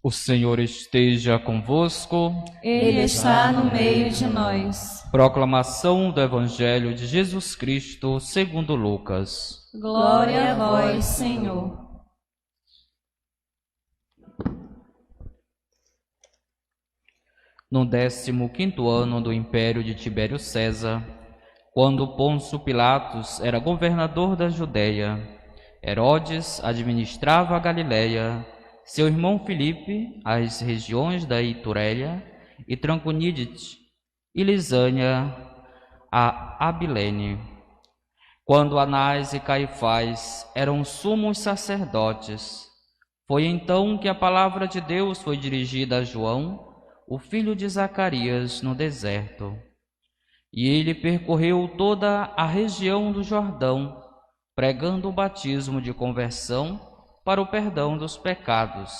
O Senhor esteja convosco. Ele está no meio de nós. Proclamação do Evangelho de Jesus Cristo segundo Lucas. Glória a vós, Senhor. No 15º ano do império de Tibério César, quando Pôncio Pilatos era governador da Judéia, Herodes administrava a Galiléia, seu irmão Filipe as regiões da Ituréia e Traconite e Lisânia, a Abilene. Quando Anás e Caifás eram sumos sacerdotes, foi então que a palavra de Deus foi dirigida a João, o filho de Zacarias, no deserto. E ele percorreu toda a região do Jordão, pregando o batismo de conversão para o perdão dos pecados,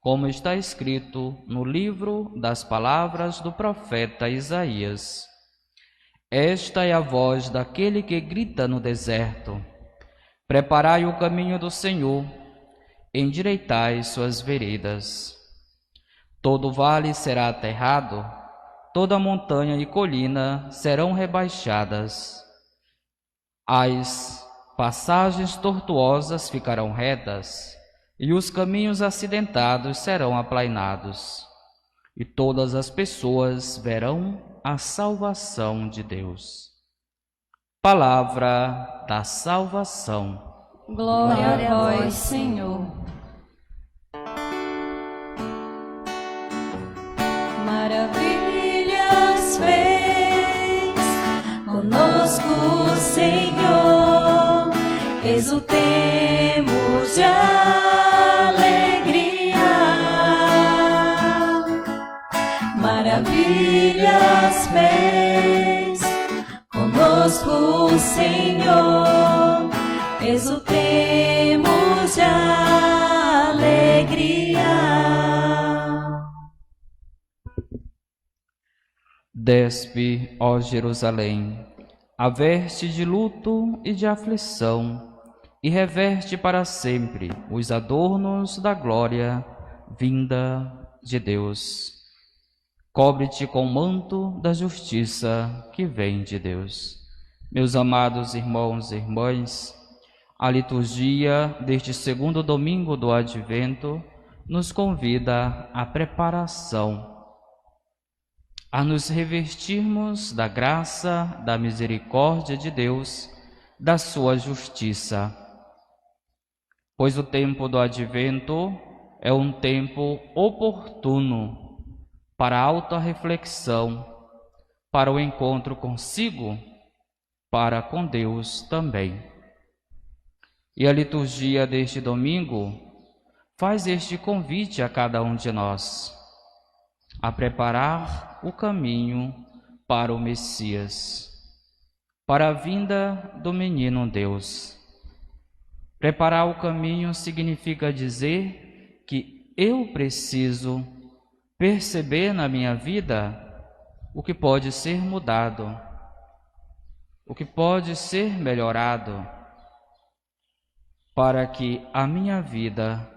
como está escrito no livro das palavras do profeta Isaías. Esta é a voz daquele que grita no deserto: preparai o caminho do Senhor, endireitai suas veredas. Todo vale será aterrado, toda montanha e colina serão rebaixadas. As passagens tortuosas ficarão retas, e os caminhos acidentados serão aplainados, e todas as pessoas verão a salvação de Deus. Palavra da salvação. Glória a vós, Senhor. Maravilhas fez conosco o Senhor, exultemos de alegria. Maravilhas fez conosco o Senhor, exultemos de alegria. Despe, ó Jerusalém, a veste de luto e de aflição, e reverte para sempre os adornos da glória vinda de Deus. Cobre-te com o manto da justiça que vem de Deus. Meus amados irmãos e irmãs, a liturgia deste segundo domingo do Advento nos convida à preparação, a nos revestirmos da graça, da misericórdia de Deus, da sua justiça. Pois o tempo do Advento é um tempo oportuno para a autorreflexão, para o encontro consigo, para com Deus também. E a liturgia deste domingo faz este convite a cada um de nós, a preparar o caminho para o Messias, para a vinda do menino Deus. Preparar o caminho significa dizer que eu preciso perceber na minha vida o que pode ser mudado, o que pode ser melhorado, para que a minha vida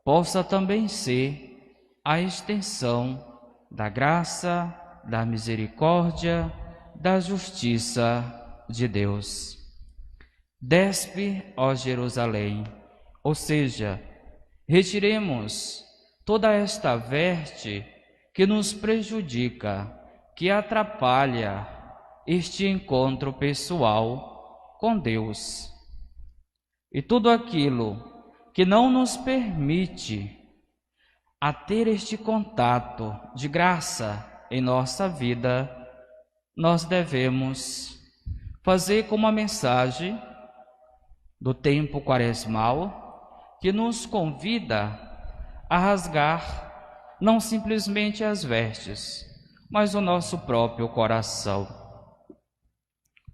possa também ser a extensão da graça, da misericórdia, da justiça de Deus. Despe, ó Jerusalém, ou seja, retiremos toda esta veste que nos prejudica, que atrapalha este encontro pessoal com Deus. E tudo aquilo que não nos permite a ter este contato de graça em nossa vida, nós devemos fazer como a mensagem do tempo quaresmal, que nos convida a rasgar não simplesmente as vestes, mas o nosso próprio coração.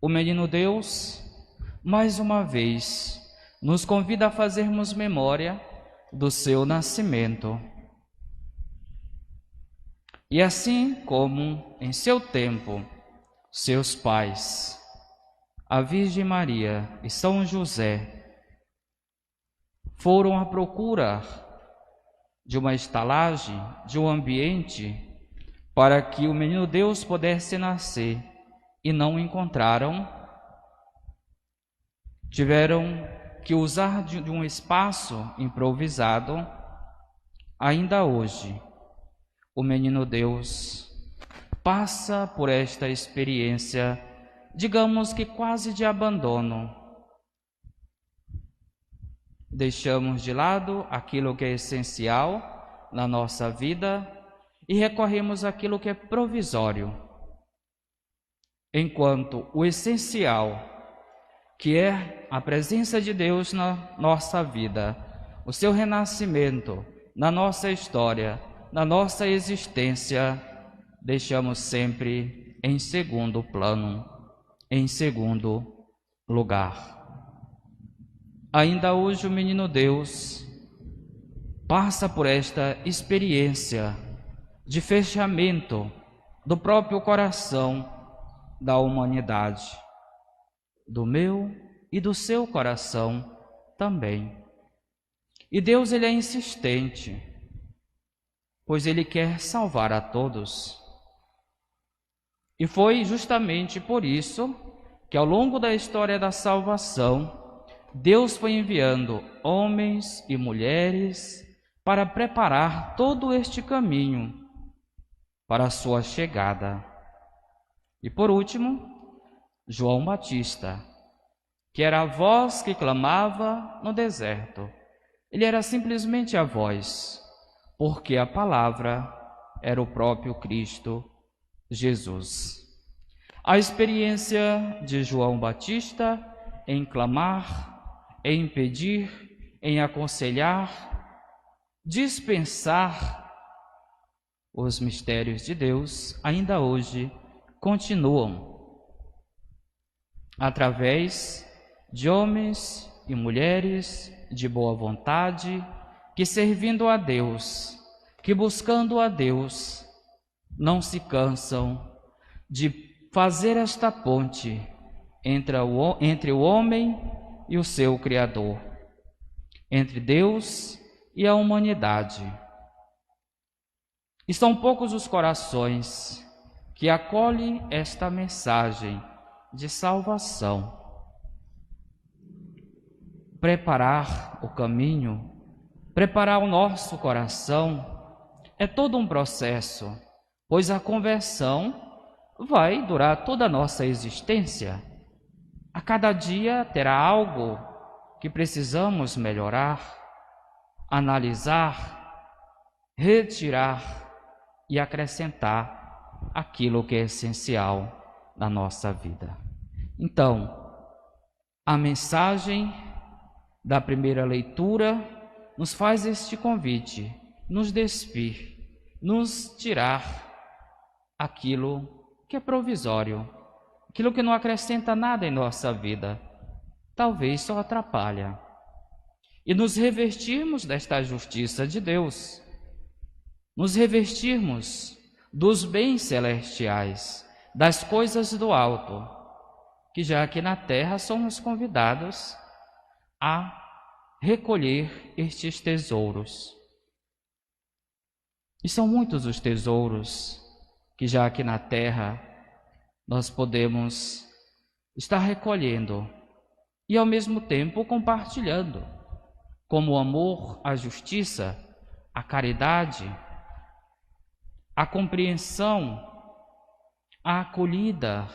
O menino Deus, mais uma vez, nos convida a fazermos memória do seu nascimento. E assim como em seu tempo, seus pais, a Virgem Maria e São José, foram à procura de uma estalagem, de um ambiente, para que o menino Deus pudesse nascer, e não o encontraram. Tiveram que usar de um espaço improvisado. Ainda hoje, o menino Deus passa por esta experiência, digamos que quase de abandono. Deixamos de lado aquilo que é essencial na nossa vida e recorremos àquilo que é provisório. Enquanto o essencial, que é a presença de Deus na nossa vida, o seu renascimento na nossa história, na nossa existência, deixamos sempre em segundo plano, em segundo lugar. Ainda hoje o menino Deus passa por esta experiência de fechamento do próprio coração da humanidade, do meu e do seu coração também. E Deus, ele é insistente, pois ele quer salvar a todos. E foi justamente por isso que ao longo da história da salvação, Deus foi enviando homens e mulheres para preparar todo este caminho para a sua chegada. E por último, João Batista, que era a voz que clamava no deserto. Ele era simplesmente a voz, porque a palavra era o próprio Cristo Jesus. A experiência de João Batista em clamar, em pedir, em aconselhar, dispensar os mistérios de Deus, ainda hoje continuam através de homens e mulheres de boa vontade, que servindo a Deus, que buscando a Deus, não se cansam de fazer esta ponte entre o homem e o seu Criador, entre Deus e a humanidade. E são poucos os corações que acolhem esta mensagem de salvação. Preparar o caminho, preparar o nosso coração, é todo um processo, pois a conversão vai durar toda a nossa existência. A cada dia terá algo que precisamos melhorar, analisar, retirar e acrescentar aquilo que é essencial na nossa vida. Então, a mensagem da primeira leitura nos faz este convite, nos despir, nos tirar aquilo que é provisório, aquilo que não acrescenta nada em nossa vida, talvez só atrapalha, e nos revestirmos desta justiça de Deus, nos revestirmos dos bens celestiais, das coisas do alto, que já aqui na terra somos convidados a recolher estes tesouros. E são muitos os tesouros que já aqui na terra nós podemos estar recolhendo e ao mesmo tempo compartilhando, como o amor, a justiça, a caridade, a compreensão, a acolhida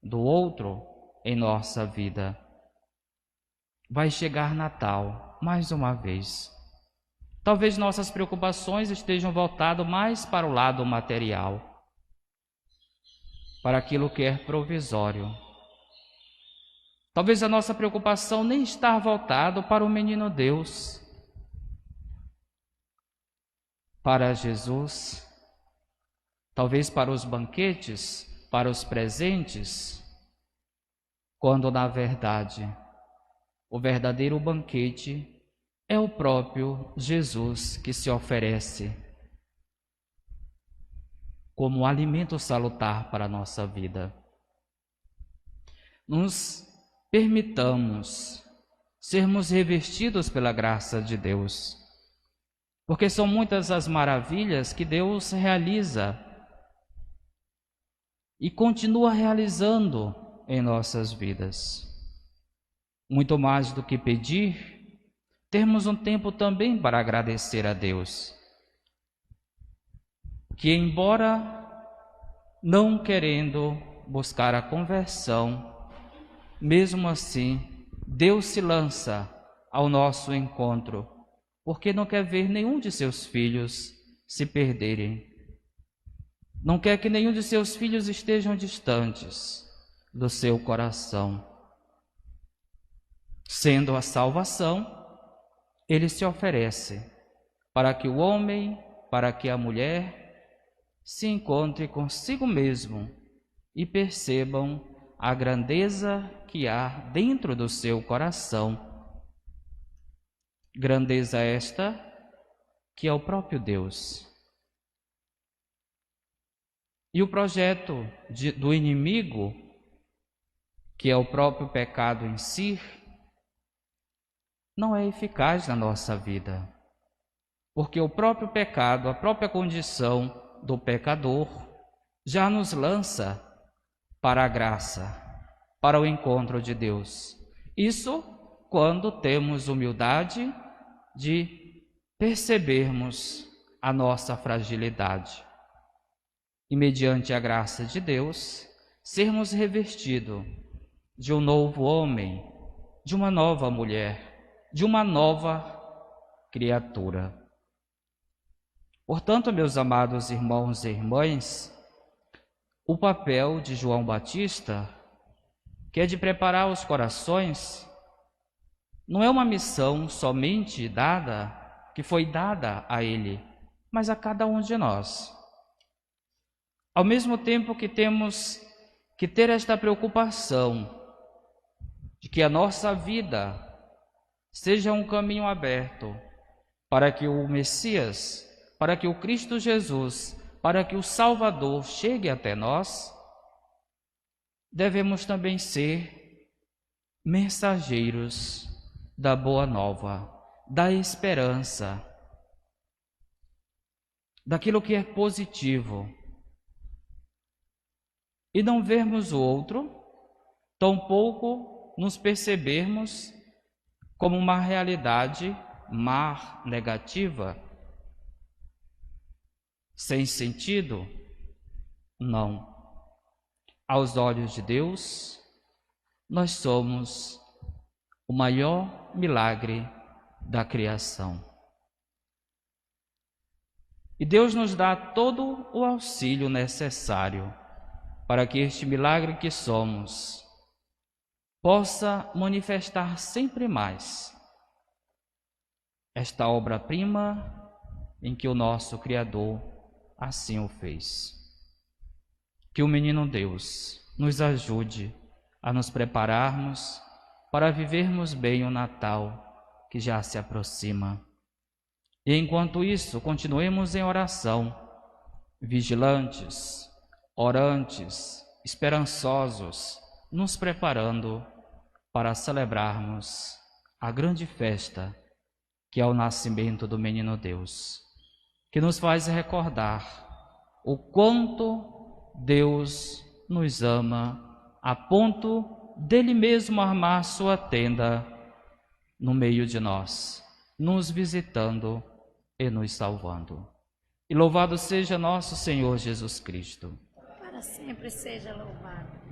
do outro em nossa vida. Vai chegar Natal mais uma vez. Talvez nossas preocupações estejam voltadas mais para o lado material, para aquilo que é provisório. Talvez a nossa preocupação nem está voltada para o menino Deus, para Jesus, talvez para os banquetes, para os presentes, quando na verdade o verdadeiro banquete é o próprio Jesus que se oferece como alimento salutar para a nossa vida. Nos permitamos sermos revestidos pela graça de Deus, Porque são muitas as maravilhas que Deus realiza e continua realizando em nossas vidas. Muito mais do que pedir, termos um tempo também para agradecer a Deus, que embora não querendo buscar a conversão, mesmo assim, Deus se lança ao nosso encontro, porque não quer ver nenhum de seus filhos se perderem. Não quer que nenhum de seus filhos estejam distantes do seu coração. Sendo a salvação, ele se oferece para que o homem, para que a mulher se encontre consigo mesmo e percebam a grandeza que há dentro do seu coração. Grandeza esta que é o próprio Deus. E o projeto do inimigo, que é o próprio pecado em si, não é eficaz na nossa vida. Porque o próprio pecado, a própria condição do pecador, já nos lança para a graça, para o encontro de Deus. Isso quando temos humildade de percebermos a nossa fragilidade e, mediante a graça de Deus, sermos revestidos de um novo homem, de uma nova mulher, de uma nova criatura. Portanto, meus amados irmãos e irmãs, o papel de João Batista, que é de preparar os corações, não é uma missão somente que foi dada a ele, mas a cada um de nós. Ao mesmo tempo que temos que ter esta preocupação de que a nossa vida seja um caminho aberto para que o Messias, para que o Cristo Jesus, para que o Salvador chegue até nós, devemos também ser mensageiros da boa nova, da esperança, daquilo que é positivo, e não vermos o outro, tampouco nos percebermos como uma realidade má, negativa, sem sentido. Não. Aos olhos de Deus, nós somos o maior milagre da criação. E Deus nos dá todo o auxílio necessário para que este milagre que somos possa manifestar sempre mais esta obra-prima em que o nosso Criador assim o fez. Que o menino Deus nos ajude a nos prepararmos para vivermos bem o Natal que já se aproxima. E enquanto isso, continuemos em oração, vigilantes, orantes, esperançosos, nos preparando para celebrarmos a grande festa que é o nascimento do menino Deus, que nos faz recordar o quanto Deus nos ama a ponto dele mesmo armar sua tenda no meio de nós, nos visitando e nos salvando. E louvado seja nosso Senhor Jesus Cristo. Para sempre seja louvado.